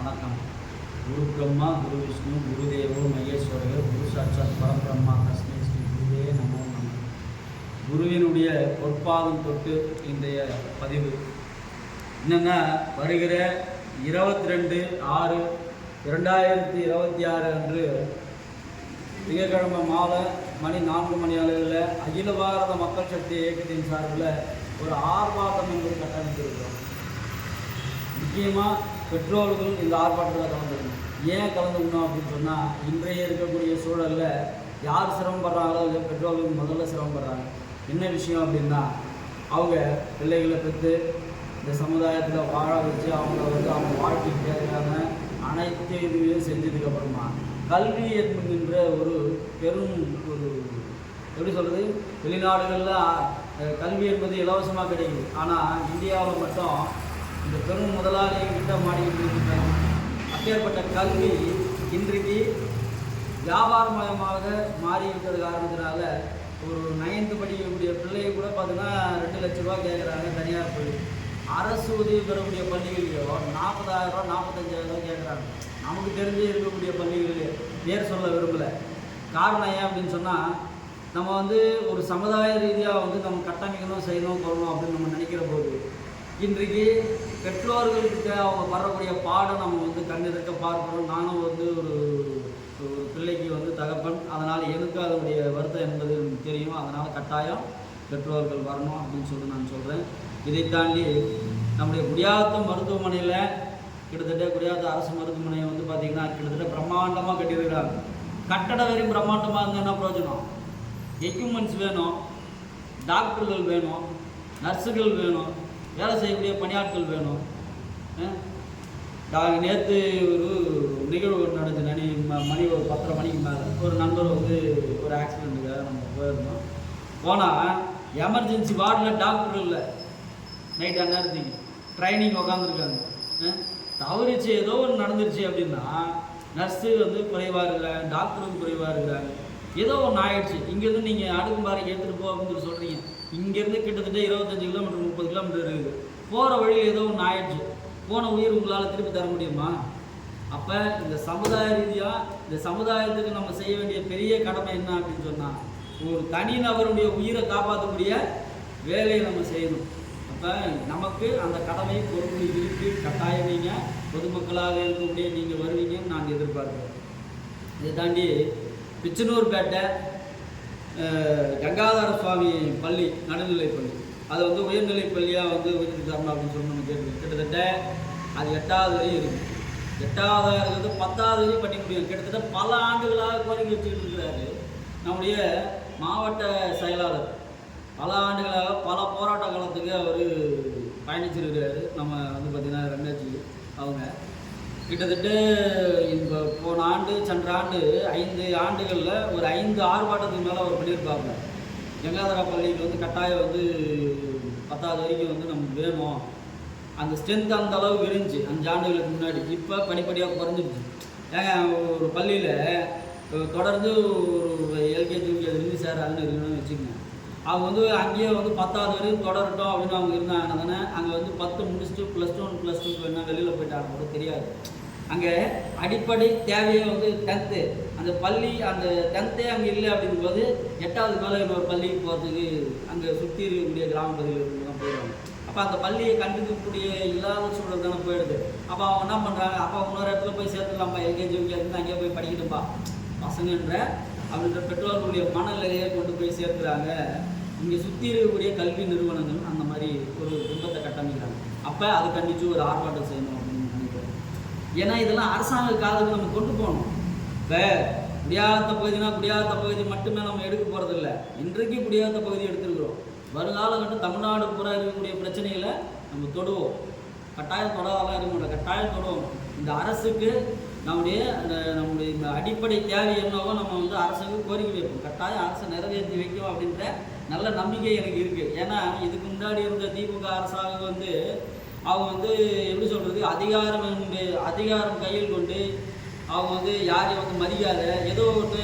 வணக்கம். குரு பிரம்மா, குரு விஷ்ணு, குருதேவோ மகேஸ்வரர், குரு சாட்சாத் பரபிரம்மா தஸ்மை ஸ்ரீ குருவே நமோ நம. குருவினுடைய பொற்பாதம் தொட்டு இன்றைய பதிவு என்னென்னா, வருகிற 22/6/2026 அன்று திங்கட்கிழமை மாலை மணி 4 மணி அளவில் அகில பாரத மக்கள் சக்தி இயக்கத்தின் சார்பில் ஒரு ஆர்ப்பாட்டம் என்பது கட்டமைத்திருக்கிறோம். முக்கியமாக பெற்றோர்கள் இந்த ஆர்ப்பாட்டத்தில் கலந்துக்கணும். ஏன் கலந்துக்கணும் அப்படின்னு சொன்னால், இன்றைய இருக்கக்கூடிய சூழலில் யார் சிரமப்படுறாங்களோ இல்லை, பெற்றோர்கள் முதல்ல சிரமப்படுறாங்க. என்ன விஷயம் அப்படின்னா, அவங்க பிள்ளைகளை பெற்று இந்த சமுதாயத்தில் வாழ வச்சு அவங்க வாழ்க்கைக்கு தேவையான அனைத்து இதுவையும் செஞ்சதுக்கப்புறமா கல்வி என்கின்ற ஒரு பெரும் ஒரு எப்படி சொல்கிறது, வெளிநாடுகளில் கல்வி என்பது இலவசமாக கிடைக்குது. ஆனால் இந்தியாவில் மட்டும் இந்த பெரும் முதலாளிகிட்ட மாடிக்கிட்டு இருக்காங்க. அப்பேற்பட்ட கல்வி இன்றைக்கு வியாபாரமயமாக மாறி இருக்கிறது காரணத்தினால ஒரு 9th படிக்கக்கூடிய பிள்ளையை கூட பார்த்தீங்கன்னா 2 லட்ச ரூபா கேட்குறாங்க தனியார் பள்ளி. அரசு உதவி பெறக்கூடிய பள்ளிகளையோ 40,000 ரூபா 45,000 கேட்குறாங்க. நமக்கு தெரிஞ்சு இருக்கக்கூடிய பள்ளிகளிலே பேர் சொல்ல விரும்பலை. காரணம் ஏன் அப்படின்னு சொன்னால், நம்ம ஒரு சமுதாய ரீதியாக நம்ம கட்டமைக்கணும், செய்யணும், கொள்ளணும் அப்படின்னு நம்ம நினைக்கிற போது இன்றைக்கு பெற்றோர்கள்கிட்ட அவங்க வரக்கூடிய பாடம் நம்ம கண்ணெடுக்க பார்க்கணும். நானும் ஒரு பிள்ளைக்கு தகப்பன், அதனால் எனக்கு அதனுடைய வருத்தம் என்பது தெரியும். அதனால் கட்டாயம் பெற்றோர்கள் வரணும் அப்படின்னு சொல்லி நான் சொல்கிறேன். இதை தாண்டி நம்முடைய குடியாத்தம் மருத்துவமனையில் கிட்டத்தட்ட குடியாத்தம் அரசு மருத்துவமனையை பார்த்திங்கன்னா கிட்டத்தட்ட பிரம்மாண்டமாக கட்டியிருக்கிறாங்க. கட்டடம் வரையும் பிரம்மாண்டமாக இருந்தால் என்ன பிரயோஜனம்? எக்யூப்மெண்ட்ஸ் வேணும், டாக்டர்கள் வேணும், நர்ஸுகள் வேணும், வேலை செய்யக்கூடிய பணியாட்கள் வேணும். நேற்று ஒரு நிகழ்வு நடந்துச்சு. மணி ஒரு 10:30 மணிக்கு மேலே ஒரு நண்பர் ஒரு ஆக்சிடெண்ட்டுக்காக நம்ம போயிருந்தோம். போனால் எமர்ஜென்சி வார்டில் டாக்டர் இல்லை. நைட் அந்நேரத்துக்கு ட்ரைனிங் உக்காந்துருக்காங்க. தவறிச்சு ஏதோ ஒன்று நடந்துருச்சு அப்படின்னா நர்ஸு குறைவாக இருக்கிறாங்க, டாக்டரும் குறைவாக இருக்கிறாங்க. ஏதோ ஒன்று ஆயிடுச்சு. இங்கேருந்து நீங்கள் அடுக்குமாறைக்கு எடுத்துகிட்டு போ அப்படின்னு சொல்லி சொல்கிறீங்க. இங்கேருந்து கிட்டத்தட்ட 25 கிலோமீட்டர் 30 கிலோமீட்டர் இருக்குது. போகிற வழியில் ஏதோ ஒன்று ஆயிடுச்சு. போன உயிர் உங்களால் திருப்பி தர முடியுமா? அப்போ இந்த சமுதாய ரீதியாக இந்த சமுதாயத்துக்கு நம்ம செய்ய வேண்டிய பெரிய கடமை என்ன அப்படின்னு சொன்னால், ஒரு தனிநபருடைய உயிரை காப்பாற்றக்கூடிய வேலையை நம்ம செய்யணும். அப்போ நமக்கு அந்த கடமை பொறுப்பு இருக்குது. கட்டாயம் நீங்கள் பொதுமக்களாக இருக்கக்கூடிய நீங்கள் வருவீங்கன்னு நான் எதிர்பார்க்குறேன். இதை தாண்டி பிச்சனூர்பேட்டை கங்காதர சுவாமி பள்ளி, நடுநிலை பள்ளி, அதை உயர்நிலை பள்ளியாக உயர்த்தி தரணும் அப்படின்னு சொல்லி நம்ம கேட்குறோம். கிட்டத்தட்ட அது 8வது வரையும் இருக்குது. 8வது இருக்கிறது 10வது வரையும் பண்ணி முடியும். கிட்டத்தட்ட பல ஆண்டுகளாக கோரிக்கை வச்சுக்கிட்டு இருக்கிறாரு நம்முடைய மாவட்ட செயலாளர். பல ஆண்டுகளாக பல போராட்ட காலத்துக்கு அவர் பயணிச்சிருக்கிறாரு. நம்ம பார்த்திங்கன்னா ரங்கராஜி அவங்க கிட்டத்தட்ட இப்போ போன ஆண்டு சென்ற ஆண்டு 5 ஆண்டுகளில் ஒரு 5 ஆர்ப்பாட்டத்துக்கு மேலே அவர் பண்ணியிருப்பாங்க. கங்காதரா பள்ளிக்கு கட்டாயம் 10வது வரைக்கும் நமக்கு வேணும். அந்த ஸ்ட்ரென்த் அந்த அளவுக்கு இருந்துச்சு 5 ஆண்டுகளுக்கு முன்னாடி. இப்போ படிப்படியாக குறைஞ்சிருச்சு. ஏங்க, ஒரு பள்ளியில் தொடர்ந்து ஒரு எல்கேஜி யூகேஜிலேருந்து சேராதுன்னு இருக்கணும்னு வச்சுக்கோங்க. அவங்க அங்கேயே 10வது வரையும் தொடரட்டும் அப்படின்னு அவங்க இருந்தாங்கன்னா தானே அங்கே 10 முடிச்சுட்டு +1 +2 வேணால் வெளியில் போயிட்டாங்க கூட தெரியாது. அங்கே அடிப்படை தேவையே 10th. அந்த பள்ளி அந்த 10th அங்கே இல்லை அப்படிங்கும்போது 8வது மேலே இன்னொரு பள்ளிக்கு போகிறதுக்கு அங்கே சுற்றி இருக்கக்கூடிய கிராம பகுதிகளுக்கு தான் போயிடுவாங்க. அப்போ அந்த பள்ளியை கண்டுக்கக்கூடிய இல்லாத சூழல் தானே போயிடுது. அப்போ அவங்க என்ன பண்ணுறாங்க, அப்போ இன்னொரு இடத்துல போய் சேர்த்துலாம்ப்பா, எல்கேஜி யூகேஜி அங்கேயே போய் படிக்கணும்ப்பா பசங்கன்ற அப்படின்ற பெற்றோர்களுடைய மனநிலையை கொண்டு போய் சேர்த்துறாங்க. இங்கே சுற்றி இருக்கக்கூடிய கல்வி நிறுவனங்கள் அந்த மாதிரி ஒரு பிம்பத்தை கட்டமைக்கிறாங்க. அப்போ அதை கண்டித்து ஒரு ஆர்ப்பாட்டம் செய்யணும் அப்படின்னு நினைக்கிறோம். ஏன்னா இதெல்லாம் அரசாங்க காலத்துக்கு நம்ம கொண்டு போகணும். இப்போ குடியாத்த பகுதினா குடியாத்த பகுதி மட்டுமே நம்ம எடுக்க போகிறதில்ல. இன்றைக்கு குடியாத்த பகுதி எடுத்துருக்குறோம். வருங்காலங்கட்டும் தமிழ்நாடு பூரா இருக்கக்கூடிய பிரச்சனைகளை நம்ம தொடுவோம். கட்டாயம் தொடாதெல்லாம் இருக்க மாட்டோம், கட்டாயம் தொடுவோம். இந்த அரசுக்கு நம்முடைய இந்த அடிப்படை தேவை என்னவோ நம்ம அரசுக்கு கோரிக்கை வைப்போம். கட்டாயம் அரசு நிறைவேற்றி வைக்கும் அப்படின்ற நல்ல நம்பிக்கை எனக்கு இருக்குது. ஏன்னா இதுக்கு முன்னாடி இருந்த திமுக அரசாங்க அவங்க எப்படி சொல்கிறது, அதிகாரம் கையில் கொண்டு அவங்க யாரையும் மதிக்காத ஏதோ ஒன்று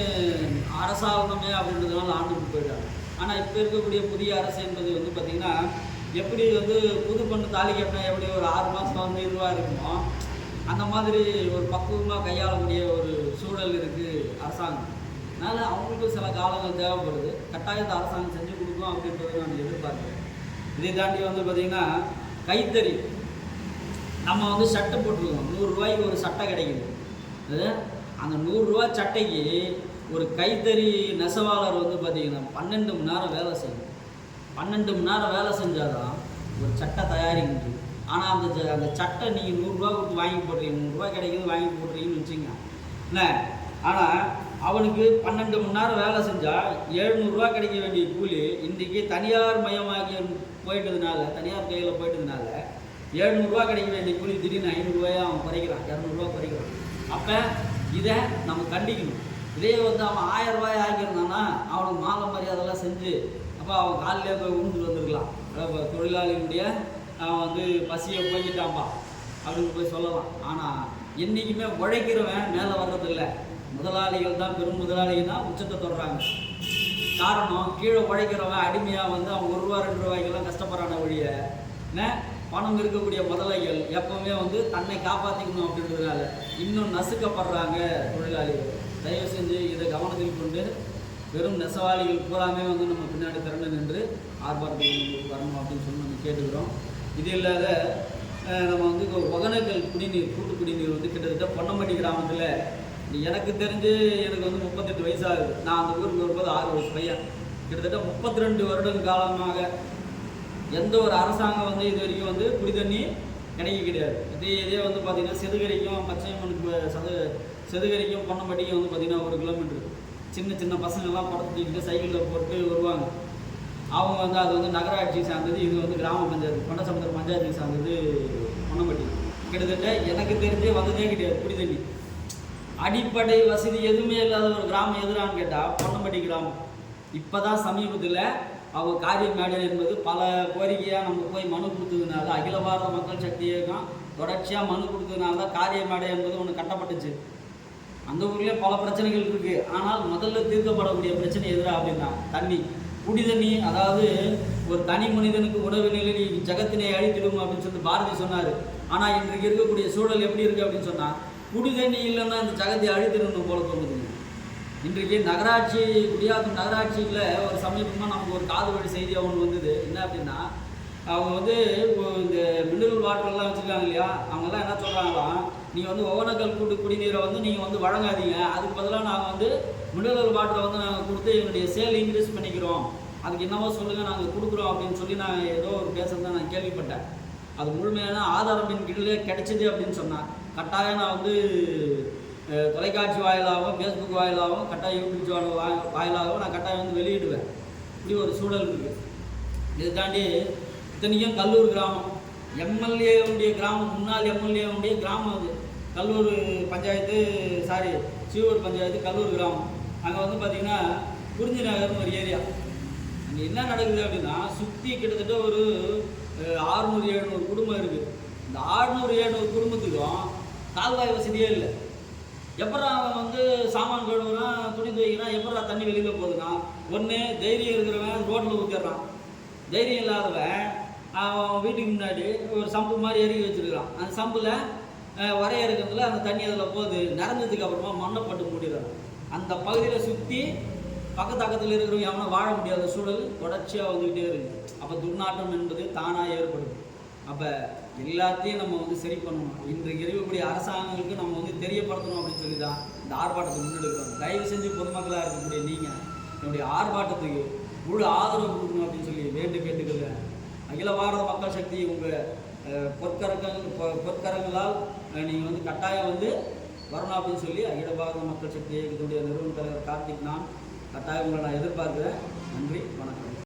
அரசாங்கமே அப்படின்றதுனால ஆண்டுக்கு போயிட்டாங்க. ஆனால் இப்போ இருக்கக்கூடிய புதிய அரசு என்பது பார்த்திங்கன்னா எப்படி புது பொண்ணு தாலி கட்டினா எப்படி ஒரு 6 மாதம் இதுவாக இருக்குமோ அந்த மாதிரி ஒரு பக்குவமாக கையாளக்கூடிய ஒரு சூழல் இருக்குது அரசாங்கம். அதனால் அவங்களுக்கும் சில காலங்கள் தேவைப்படுது. கட்டாயத்தை அரசாங்கம் செஞ்சு கொடுக்கும் அப்படின்றத நான் எதிர்பார்க்குறேன். இதை தாண்டி வந்து பார்த்திங்கன்னா கைத்தறி நம்ம வந்து சட்டை போட்டுருக்கோம். 100 ரூபாய்க்கு ஒரு சட்டை கிடைக்குது. அந்த 100 ரூபா சட்டைக்கு ஒரு கைத்தறி நெசவாளர் வந்து பார்த்திங்கன்னா 12 மணி நேரம் வேலை செய்யணும். 12 மணி நேரம் வேலை செஞ்சால் தான் ஒரு சட்டை தயாரிக்க முடியும். ஆனால் அந்த சட்டை நீங்கள் 100 ரூபா கொடுத்து வாங்கி போடுறீங்க, 100 ரூபா கிடைக்குது வாங்கி போடுறீங்கன்னு வச்சுங்க என்ன. ஆனால் அவனுக்கு 12 மணி நேரம் வேலை செஞ்சால் 700 ரூபா கிடைக்க வேண்டிய கூலி இன்றைக்கி தனியார் மயமாகி போயிட்டதுனால, தனியார் கையில் போயிட்டதுனால 700 ரூபா கிடைக்க வேண்டிய கூலி திடீர்னு 500 ரூபாயாக அவன் குறைக்கிறான், 200 ரூபா குறைக்கிறான். அப்போ இதை நம்ம கண்டிக்கணும். இதே வந்து அவன் 1000 ரூபாய் ஆகியிருந்தான்னா அவனுக்கு மாலை மரியாதைலாம் செஞ்சு அப்போ அவன் காலிலே போய் உழுந்துட்டு வந்துருக்கலாம். தொழிலாளிகளுடைய அவன் வந்து பசியை போய்கிட்டான்பா அப்படின்னு போய் சொல்லலாம். ஆனால் என்றைக்குமே உழைக்கிறவன் மேலே வர்றதில்லை. முதலாளிகள் தான், பெரும் முதலாளிகள் தான் உச்சத்தை தொடுறாங்க. காரணம், கீழே உழைக்கிறவன் அடிமையாக வந்து அவன் 1 ரூபா 2 ரூபாய்க்கெல்லாம் கஷ்டப்படுறான ஒழிய பணம் இருக்கக்கூடிய முதலாளிகள் எப்பவுமே வந்து தன்னை காப்பாற்றிக்கணும் அப்படின்றதுனால இன்னும் நசுக்கப்படுறாங்க தொழிலாளிகள். தயவு செஞ்சு இதை கவனத்தில் கொண்டு வெறும் நெசவாளிகள் பூராமே வந்து நம்ம பின்னாடி திறந்து நின்று ஆர்ப்பாட்டத்துக்கு வரணும் அப்படின்னு சொல்லி நம்ம கேட்டுக்கிறோம். இது இல்லாத நம்ம வந்து ஒகேனக்கல் குடிநீர், கூட்டு குடிநீர் வந்து கிட்டத்தட்ட பொன்னம்பட்டி கிராமத்தில் எனக்கு தெரிஞ்சு எனக்கு வந்து 38 வயசாகுது. நான் அந்த ஊருக்கு வரும்போது 6 வயசு பையன். கிட்டத்தட்ட 32 வருடம் காலமாக எந்த ஒரு அரசாங்கம் வந்து இது வரைக்கும் வந்து குடி தண்ணி கிடையாது. இதே வந்து பார்த்திங்கன்னா செதுகரிக்கும் பச்சையம்மனுக்கு செதுகரிக்கும் பொன்னம்பட்டிக்கும் வந்து பார்த்திங்கன்னா 1 கிலோமீட்டர். சின்ன சின்ன பசங்கள்லாம் படத்துக்கிட்டு சைக்கிளில் போட்டு வருவாங்க. அவங்க வந்து அது வந்து நகராட்சி சார்ந்தது, இது வந்து கிராம பஞ்சாயத்து, கொண்டசமுத்திரம் பஞ்சாயத்துக்கு சார்ந்தது பொன்னம்பட்டி. கிட்டத்தட்ட எனக்கு தெரிஞ்சே வந்ததே கிடையாது குடி தண்ணி. அடிப்படை வசதி எதுவுமே இல்லாத ஒரு கிராமம் எதுறான்னு கேட்டால் பொன்னம்பட்டி கிராமம். இப்போ தான் சமீபத்தில் அவங்க காரிய மேடை என்பது பல கோரிக்கையாக நம்ம போய் மனு கொடுத்ததுனால, அகில பாரத மக்கள் சக்தி இயக்கம் தொடர்ச்சியாக மனு கொடுத்ததுனால தான் காரிய மேடை என்பது ஒன்று கட்டப்பட்டுச்சு. அந்த ஊர்லேயே பல பிரச்சனைகள் இருக்குது. ஆனால் முதல்ல தீர்க்கப்படக்கூடிய பிரச்சனை எதிராக அப்படின்னா தண்ணி, குடி தண்ணி. அதாவது ஒரு தனி மனிதனுக்கு உணவில்லை நீ ஜகத்தினை அழித்திடும் அப்படின்னு சொல்லிட்டு பாரதி சொன்னார். ஆனால் இன்றைக்கு இருக்கக்கூடிய சூழல் எப்படி இருக்குது அப்படின்னு சொன்னால், குடி தண்ணி இல்லைன்னா இந்த ஜகத்தை அழித்திடணும் போல தோணுதுங்க. இன்றைக்கு நகராட்சி, குடியாத்தம் நகராட்சியில் ஒரு சமீபமாக நமக்கு ஒரு காது வழி செய்தியாக ஒன்று வந்தது. என்ன அப்படின்னா, அவங்க வந்து இந்த மினரல் வாட்டர்லாம் வச்சுருக்காங்க இல்லையா, அவங்கெல்லாம் என்ன சொல்கிறாங்களாம், நீங்கள் வந்து ஒகேனக்கல் கூட்டு குடிநீரை வந்து நீங்கள் வந்து வழங்காதீங்க, அதுக்கு பதிலாக நாங்கள் வந்து மினரல் வாட்டரை வந்து நாங்கள் கொடுத்து எங்களுடைய சேல் இன்க்ரீஸ் பண்ணிக்கிறோம், அதுக்கு என்னவோ சொல்லுங்கள் நாங்கள் கொடுக்குறோம் அப்படின்னு சொல்லி நான் ஏதோ ஒரு பேசுகிறத நான் கேள்விப்பட்டேன். அது முழுமையான ஆதாரம் என் கீழே கிடைச்சிது அப்படின்னு சொன்னால் கட்டாயம் நான் வந்து தொலைக்காட்சி வாயிலாகவும், ஃபேஸ்புக் வாயிலாகவும், கட்டாயம் யூடியூப் சேனல் வாயிலாகவும் நான் கட்டாயம் வந்து வெளியிடுவேன். இப்படி ஒரு சூழல் இருக்குது. இதை தாண்டி இத்தனைக்கும் கல்லூர் கிராமம், எம்எல்ஏவுடைய கிராமம், முன்னாள் எம்எல்ஏவுடைய கிராமம். அது கல்லூர் பஞ்சாயத்து, சீவூர் பஞ்சாயத்து கல்லூர் கிராமம். அங்கே வந்து பார்த்திங்கன்னா குறிஞ்சி நகர்னு ஒரு ஏரியா. அங்கே என்ன நடக்குது அப்படின்னா, சுற்றி கிட்டத்தட்ட ஒரு 600-700 குடும்பம் இருக்குது. இந்த 600-700 குடும்பத்துக்கும் கால்வாய் வசதியே இல்லை. எப்படா அவன் வந்து சாமான் கழுவுறான், துணி துவைக்கிறான், எப்படா தண்ணி வெளியில் போகுதுன்னா, ஒன்று தைரியம் இருக்கிறவன் ரோட்டில் ஊற்றிடுறான், தைரியம் இல்லாதவன் அவன் வீட்டுக்கு முன்னாடி ஒரு சம்பு மாதிரி எரிக்கி வச்சுருக்கிறான். அந்த சம்பில் வரைய இருக்கிறதுல அந்த தண்ணி அதில் போகுது. நிறஞ்சதுக்கு அப்புறமா மண்ணை பட்டு மூடிடுறான். அந்த பகுதியில் சுற்றி பக்கத்தில் இருக்கிறவங்க எவனை வாழ முடியாத சூழல் தொடர்ச்சியாக வந்துக்கிட்டே இருக்குது. அப்போ துர்நாற்றம் என்பது தானாக ஏற்படும். அப்போ எல்லாத்தையும் நம்ம வந்து சரி பண்ணணும். இன்றைக்கு இருக்கக்கூடிய அரசாங்கங்களுக்கு நம்ம வந்து தெரியப்படுத்தணும் அப்படின்னு சொல்லி தான் இந்த ஆர்ப்பாட்டத்தை முன்னெடுக்கிறோம். தயவு செஞ்சு பொதுமக்களாக இருக்கக்கூடிய நீங்கள் என்னுடைய ஆர்ப்பாட்டத்துக்கு முழு ஆதரவு கொடுக்கணும் அப்படின்னு சொல்லி கேட்டுக்கிறேன். அகில பாரத மக்கள் சக்தி உங்கள் பொற்கரங்களால் நீங்கள் வந்து கட்டாயம் வந்து வரணும் அப்படின்னு சொல்லி அகில பாரத மக்கள் சக்தி இயக்கத்துடைய நிறுவன தலைவர் கார்த்திக் நான் கட்டாயம் உங்களை நான் எதிர்பார்க்குறேன். நன்றி, வணக்கம்.